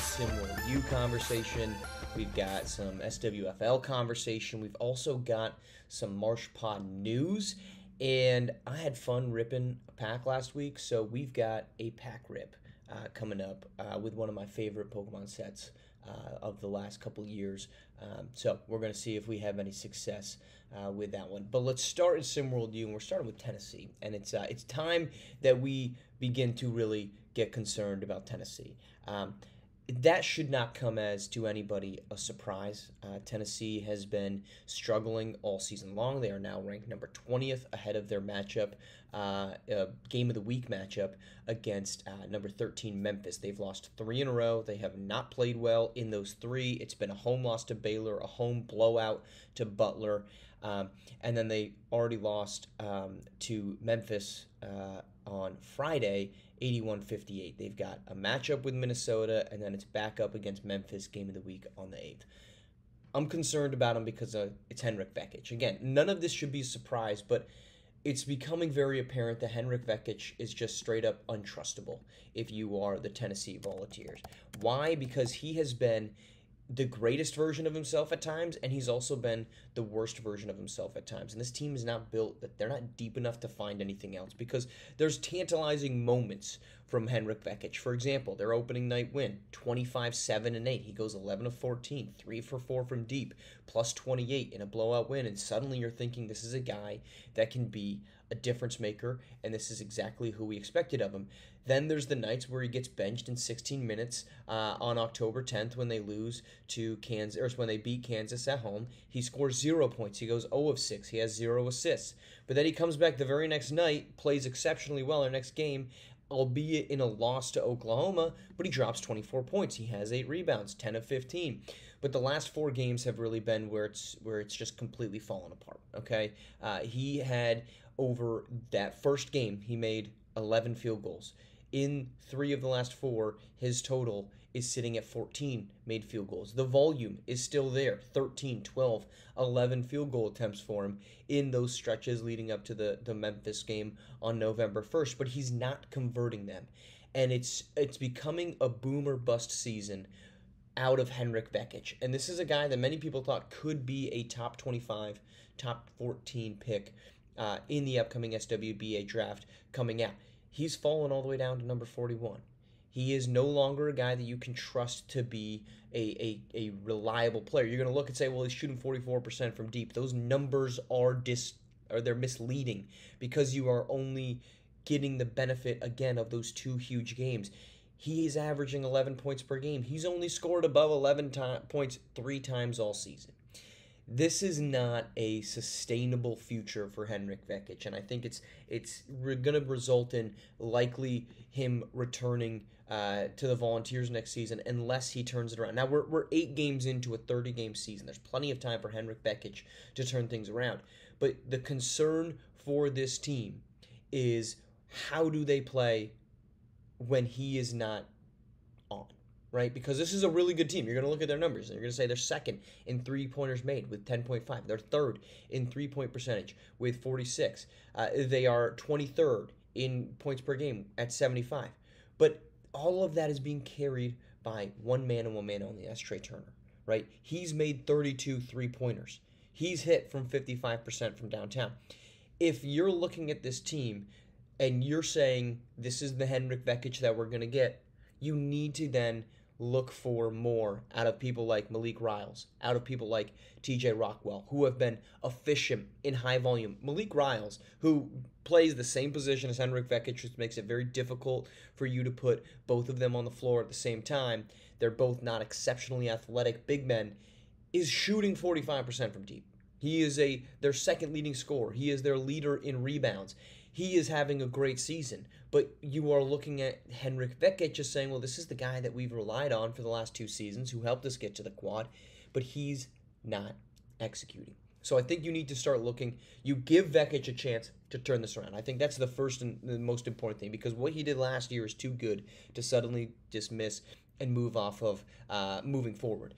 SimWorld U conversation. We've got some SWFL conversation. We've also got some Marsh pod news. And I had fun ripping a pack last week, so we've got a pack rip coming up with one of my favorite Pokemon sets of the last couple years. So we're going to see if we have any success with that one. But let's start in SimWorld U, and we're starting with Tennessee. And it's time that we begin to really get concerned about Tennessee. That should not come as to anybody a surprise. Tennessee has been struggling all season long. They are now ranked number 20th ahead of their matchup, game of the week matchup against number 13 Memphis. They've lost 3 in a row. They have not played well in those 3. It's been a home loss to Baylor, a home blowout to Butler, and then they already lost to Memphis on Friday, 81-58. They've got a matchup with Minnesota, and then it's back up against Memphis, game of the week on the 8th. I'm concerned about him because it's Henrik Vekic. Again, none of this should be a surprise, but it's becoming very apparent that Henrik Vekic is just straight up untrustable if you are the Tennessee Volunteers. Why? Because he has been the greatest version of himself at times, and he's also been the worst version of himself at times. And this team is not built that they're not deep enough to find anything else, because there's tantalizing moments from Henrik Vekic. For example, their opening night win, 25-7-8. He goes 11 of 14, 3 for 4 from deep, plus 28 in a blowout win. And suddenly you're thinking this is a guy that can be a difference maker, and this is exactly who we expected of him. Then there's the nights where he gets benched in 16 minutes on October 10th when they lose to Kansas, or when they beat Kansas at home. He scores 0 points. He goes 0 of 6. He has 0 assists. But then he comes back the very next night, plays exceptionally well in the next game, albeit in a loss to Oklahoma, but he drops 24 points. He has 8 rebounds, 10 of 15. But the last 4 games have really been where it's just completely fallen apart, okay? He had, over that first game, he made 11 field goals. In 3 of the last 4, his total is sitting at 14 made field goals. The volume is still there, 13, 12, 11 field goal attempts for him in those stretches leading up to the Memphis game on November 1st, but he's not converting them. And it's becoming a boom or bust season out of Henrik Vekic. And this is a guy that many people thought could be a top 25, top 14 pick in the upcoming SWBA draft coming out. He's fallen all the way down to number 41. He is no longer a guy that you can trust to be a reliable player. You're going to look and say, well, he's shooting 44% from deep. Those numbers they're misleading because you are only getting the benefit, again, of those 2 huge games. He is averaging 11 points per game. He's only scored above 11 points 3 times all season. This is not a sustainable future for Henrik Vekic, and I think it's going to result in likely him returning to the Volunteers next season unless he turns it around. Now, we're 8 games into a 30-game season. There's plenty of time for Henrik Vekic to turn things around. But the concern for this team is how do they play when he is not on? Right? Because this is a really good team. You're going to look at their numbers, and you're going to say they're second in three-pointers made with 10.5. They're third in three-point percentage with 46. They are 23rd in points per game at 75. But all of that is being carried by one man and one man only. That's Trey Turner, right? He's made 32 three-pointers. He's hit from 55% from downtown. If you're looking at this team and you're saying this is the Henrik Vekic that we're going to get, you need to then look for more out of people like Malik Riles, out of people like TJ Rockwell, who have been efficient in high volume. Malik Riles, who plays the same position as Henrik Vekic, which makes it very difficult for you to put both of them on the floor at the same time. They're both not exceptionally athletic big men, is shooting 45% from deep. He is their second leading scorer. He is their leader in rebounds. He is having a great season, but you are looking at Henrik Vekic just saying, well, this is the guy that we've relied on for the last 2 seasons who helped us get to the quad, but he's not executing. So I think you need to start looking. You give Vekic a chance to turn this around. I think that's the first and the most important thing, because what he did last year is too good to suddenly dismiss and move off of moving forward.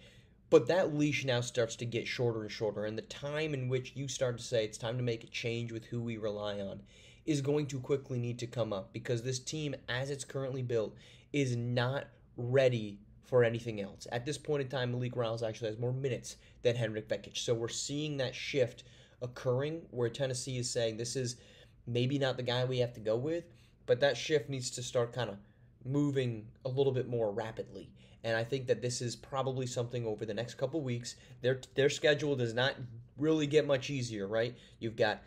But that leash now starts to get shorter and shorter, and the time in which you start to say it's time to make a change with who we rely on is going to quickly need to come up, because this team, as it's currently built, is not ready for anything else. At this point in time, Malik Riles actually has more minutes than Henrik Vekic. So we're seeing that shift occurring where Tennessee is saying this is maybe not the guy we have to go with, but that shift needs to start kind of moving a little bit more rapidly. And I think that this is probably something over the next couple weeks. Their schedule does not really get much easier, right? You've got,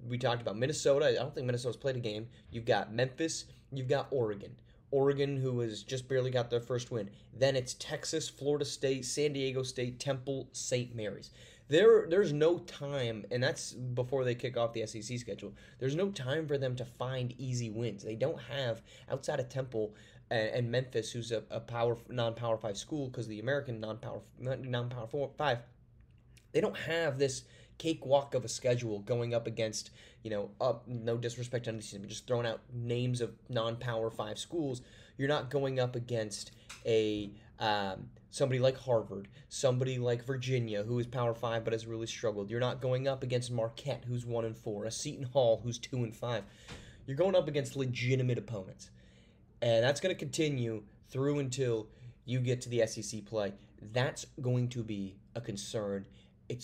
we talked about Minnesota. I don't think Minnesota's played a game. You've got Memphis. You've got Oregon. Oregon, who has just barely got their first win. Then it's Texas, Florida State, San Diego State, Temple, St. Mary's. There's no time, and that's before they kick off the SEC schedule. There's no time for them to find easy wins. They don't have, outside of Temple and Memphis, who's a non-Power 5 school, because the American non-Power 5, they don't have this cakewalk of a schedule going up against, no disrespect to any team, but just throwing out names of non-Power 5 schools. You're not going up against a somebody like Harvard, somebody like Virginia, who is Power 5 but has really struggled. You're not going up against Marquette, who's 1-4, a Seton Hall, who's 2-5. You're going up against legitimate opponents. And that's going to continue through until you get to the SEC play. That's going to be a concern.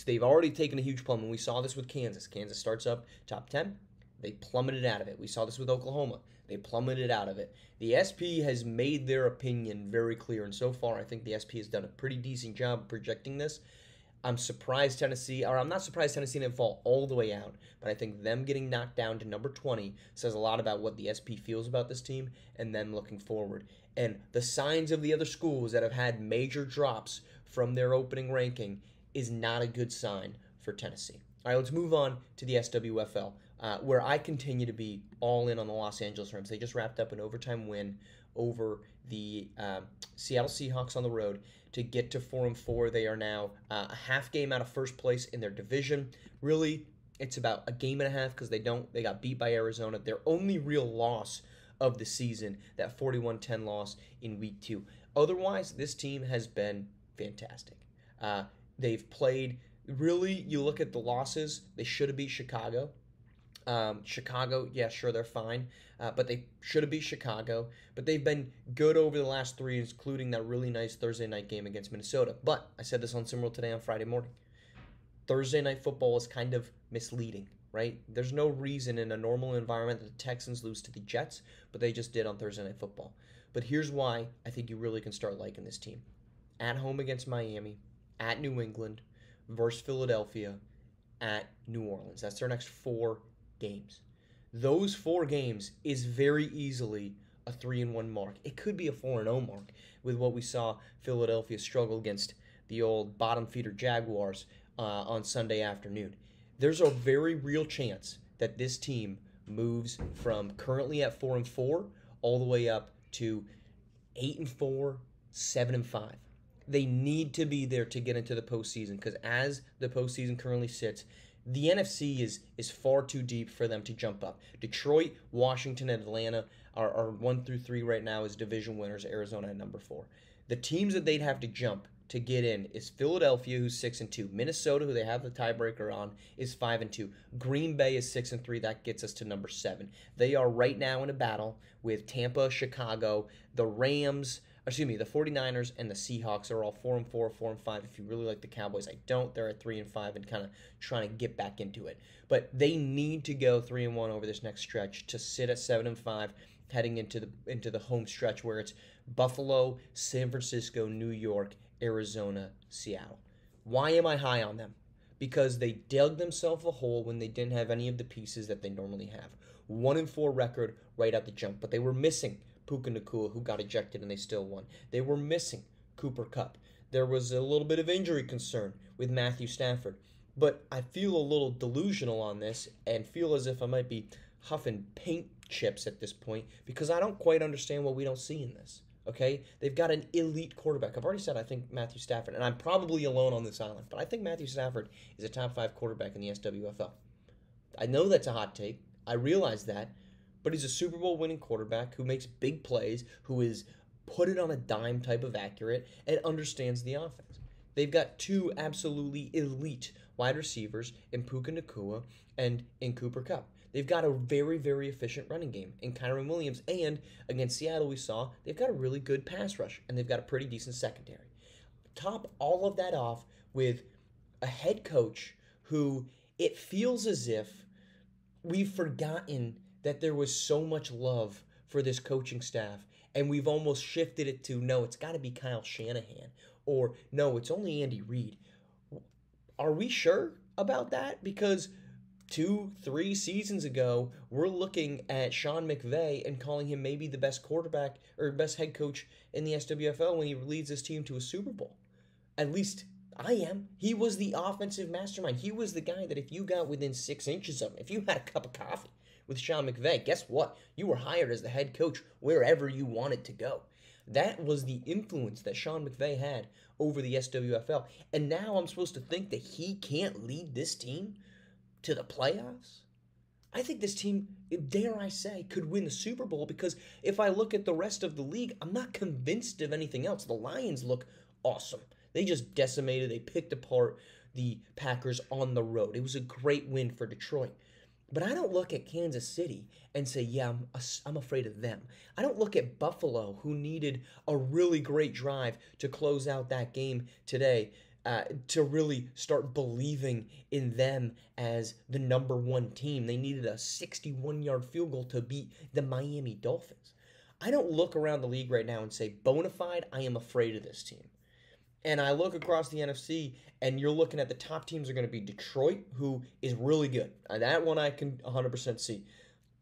They've already taken a huge plummet, and we saw this with Kansas. Kansas starts up top 10. They plummeted out of it. We saw this with Oklahoma. They plummeted out of it. The SP has made their opinion very clear, and so far I think the SP has done a pretty decent job of projecting this. I'm not surprised Tennessee didn't fall all the way out, but I think them getting knocked down to number 20 says a lot about what the SP feels about this team and them looking forward. And the signs of the other schools that have had major drops from their opening ranking is not a good sign for Tennessee. All right, let's move on to the SWFL, where I continue to be all in on the Los Angeles Rams. They just wrapped up an overtime win over the Seattle Seahawks on the road to get to 4-4. They are now a half game out of first place in their division. Really, it's about a game and a half because they got beat by Arizona. Their only real loss of the season, that 41-10 loss in week 2. Otherwise, this team has been fantastic. They've played, really, you look at the losses, they should have beat Chicago. Chicago, yeah, sure, they're fine, but they should have beat Chicago. But they've been good over the last 3, including that really nice Thursday night game against Minnesota. But I said this on SimWorld today on Friday morning. Thursday night football is kind of misleading, right? There's no reason in a normal environment that the Texans lose to the Jets, but they just did on Thursday night football. But here's why I think you really can start liking this team. At home against Miami, at New England, versus Philadelphia, at New Orleans. That's their next 4 games. Those 4 games is very easily a 3-1 mark. It could be a 4-0 mark with what we saw Philadelphia struggle against the old bottom feeder Jaguars on Sunday afternoon. There's a very real chance that this team moves from currently at 4-4 all the way up to 8-4, 7-5. They need to be there to get into the postseason because as the postseason currently sits, the NFC is far too deep for them to jump up. Detroit, Washington, and Atlanta are 1 through 3 right now as division winners. Arizona at number 4. The teams that they'd have to jump to get in is Philadelphia, who's 6-2. Minnesota, who they have the tiebreaker on, is 5-2. Green Bay is 6-3. That gets us to number 7. They are right now in a battle with Tampa, Chicago, the Rams. The 49ers and the Seahawks are all 4-4, 4-5. If you really like the Cowboys, I don't. They're at 3-5 and kind of trying to get back into it. But they need to go 3-1 over this next stretch to sit at 7-5, heading into the home stretch where it's Buffalo, San Francisco, New York, Arizona, Seattle. Why am I high on them? Because they dug themselves a hole when they didn't have any of the pieces that they normally have. 1-4 record right out the jump, but they were missing Puka Nacua, who got ejected and they still won. They were missing Cooper Kupp. There was a little bit of injury concern with Matthew Stafford. But I feel a little delusional on this and feel as if I might be huffing paint chips at this point because I don't quite understand what we don't see in this. Okay? They've got an elite quarterback. I've already said I think Matthew Stafford, and I'm probably alone on this island, but I think Matthew Stafford is a top 5 quarterback in the SWFL. I know that's a hot take. I realize that. But he's a Super Bowl winning quarterback who makes big plays, who is put it on a dime type of accurate, and understands the offense. They've got 2 absolutely elite wide receivers in Puka Nacua and in Cooper Kupp. They've got a very, very efficient running game in Kyron Williams. And against Seattle, we saw they've got a really good pass rush, and they've got a pretty decent secondary. Top all of that off with a head coach who it feels as if we've forgotten that there was so much love for this coaching staff, and we've almost shifted it to no, it's got to be Kyle Shanahan, or no, it's only Andy Reid. Are we sure about that? Because 2-3 seasons ago, we're looking at Sean McVay and calling him maybe the best quarterback or best head coach in the SWFL when he leads his team to a Super Bowl. At least I am. He was the offensive mastermind. He was the guy that if you got within 6 inches of him, if you had a cup of coffee with Sean McVay, guess what? You were hired as the head coach wherever you wanted to go. That was the influence that Sean McVay had over the SWFL. And now I'm supposed to think that he can't lead this team to the playoffs? I think this team, dare I say, could win the Super Bowl because if I look at the rest of the league, I'm not convinced of anything else. The Lions look awesome. They just decimated, they picked apart the Packers on the road. It was a great win for Detroit. But I don't look at Kansas City and say, yeah, I'm afraid of them. I don't look at Buffalo, who needed a really great drive to close out that game today, to really start believing in them as the number one team. They needed a 61-yard field goal to beat the Miami Dolphins. I don't look around the league right now and say, bona fide, I am afraid of this team. And I look across the NFC, and you're looking at the top teams are going to be Detroit, who is really good. That one I can 100% see.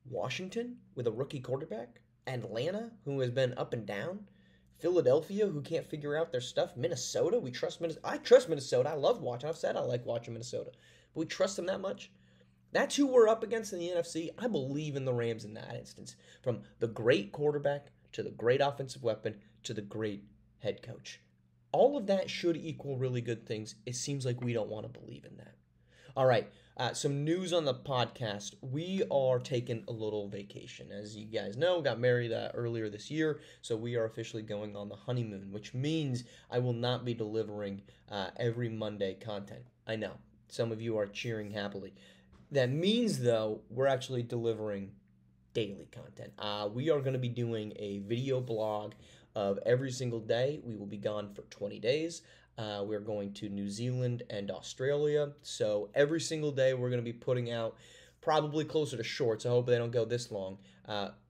Washington, with a rookie quarterback. Atlanta, who has been up and down. Philadelphia, who can't figure out their stuff. Minnesota, we trust Minnesota. I trust Minnesota. I love watching. I've said I like watching Minnesota. But we trust them that much? That's who we're up against in the NFC. I believe in the Rams in that instance. From the great quarterback to the great offensive weapon to the great head coach. All of that should equal really good things. It seems like we don't want to believe in that. All right, some news on the podcast. We are taking a little vacation. As you guys know, got married earlier this year, so we are officially going on the honeymoon, which means I will not be delivering every Monday content. I know, some of you are cheering happily. That means, though, we're actually delivering daily content. We are going to be doing a video blog of every single day. We will be gone for 20 days. We're going to New Zealand and Australia. So every single day we're going to be putting out probably closer to shorts. I hope they don't go this long.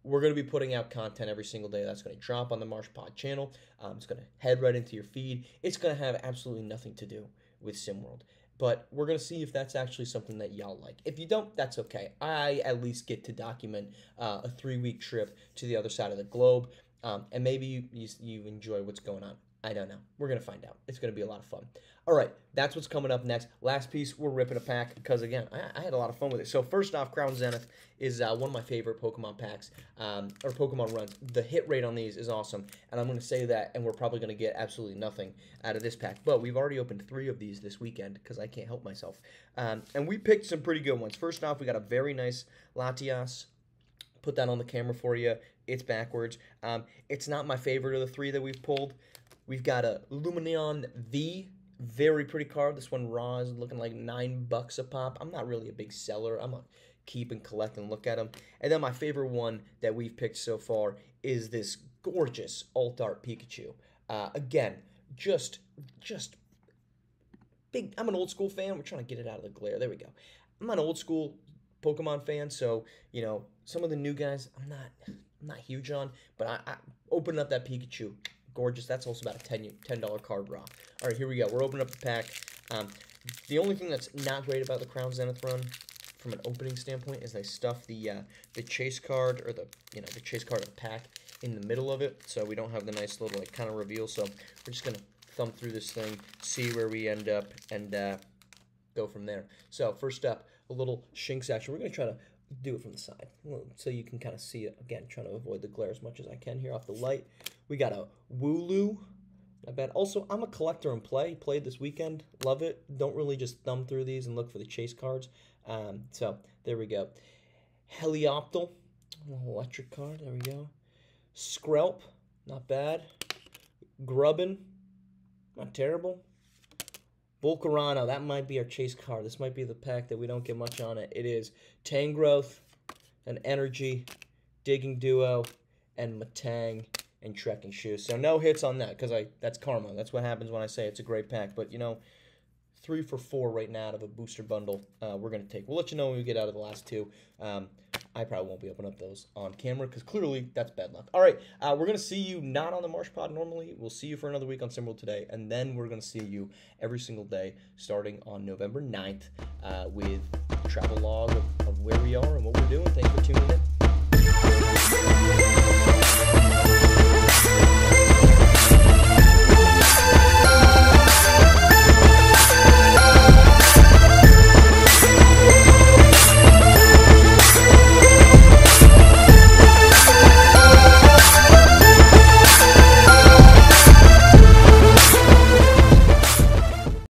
We're going to be putting out content every single day. That's going to drop on the Marsh Pod channel. It's going to head right into your feed. It's going to have absolutely nothing to do with SimWorld. But we're going to see if that's actually something that y'all like. If you don't, that's okay. I at least get to document a 3-week trip to the other side of the globe. And maybe you enjoy what's going on. I don't know. We're going to find out. It's going to be a lot of fun. All right, that's what's coming up next. Last piece, we're ripping a pack because, again, I had a lot of fun with it. So first off, Crown Zenith is one of my favorite Pokemon packs, or Pokemon runs. The hit rate on these is awesome, and I'm going to say that, and we're probably going to get absolutely nothing out of this pack. But we've already opened 3 of these this weekend because I can't help myself. And we picked some pretty good ones. First off, we got a very nice Latias. Put that on the camera for you. It's backwards. It's not my favorite of the 3 that we've pulled. We've got a Lumineon V. Very pretty card. This one raw is looking like $9 a pop. I'm not really a big seller. I'm going to keep and collect and look at them. And then my favorite one that we've picked so far is this gorgeous Alt Art Pikachu. Again, just big. I'm an old school fan. We're trying to get it out of the glare. There we go. I'm an old school Pokemon fan, so some of the new guys I'm not huge on, but I opened up that Pikachu. Gorgeous. That's also about a $10 card raw. All right, here we go. We're opening up the pack. The only thing that's not great about the Crown Zenith run, from an opening standpoint, is they stuff the chase card or the chase card of the pack in the middle of it, so we don't have the nice little kind of reveal. So we're just gonna thumb through this thing, see where we end up, and go from there. So first up, a little Shinx action. We're gonna try to do it from the side so you can kind of see it. Again, trying to avoid the glare as much as I can here off the light. We got a Wooloo. Not bad. Also, I'm a collector and played this weekend. Love it. Don't really just thumb through these and look for the chase cards. So there we go. Helioptile, electric card. There we go. Skrelp, not bad. Grubbin, not terrible. Volcarano, that might be our chase card. This might be the pack that we don't get much on it. It is Tangrowth, an energy, digging duo, and Matang and trekking shoes. So no hits on that because that's karma. That's what happens when I say it's a great pack. But 3 for 4 right now out of a booster bundle we're going to take. We'll let you know when we get out of the last 2. I probably won't be opening up those on camera because clearly that's bad luck. All right, we're going to see you not on the Marsh Pod normally. We'll see you for another week on SimWorld today, and then we're going to see you every single day starting on November 9th with a travel log of where we are and what we're doing. Thanks for tuning in.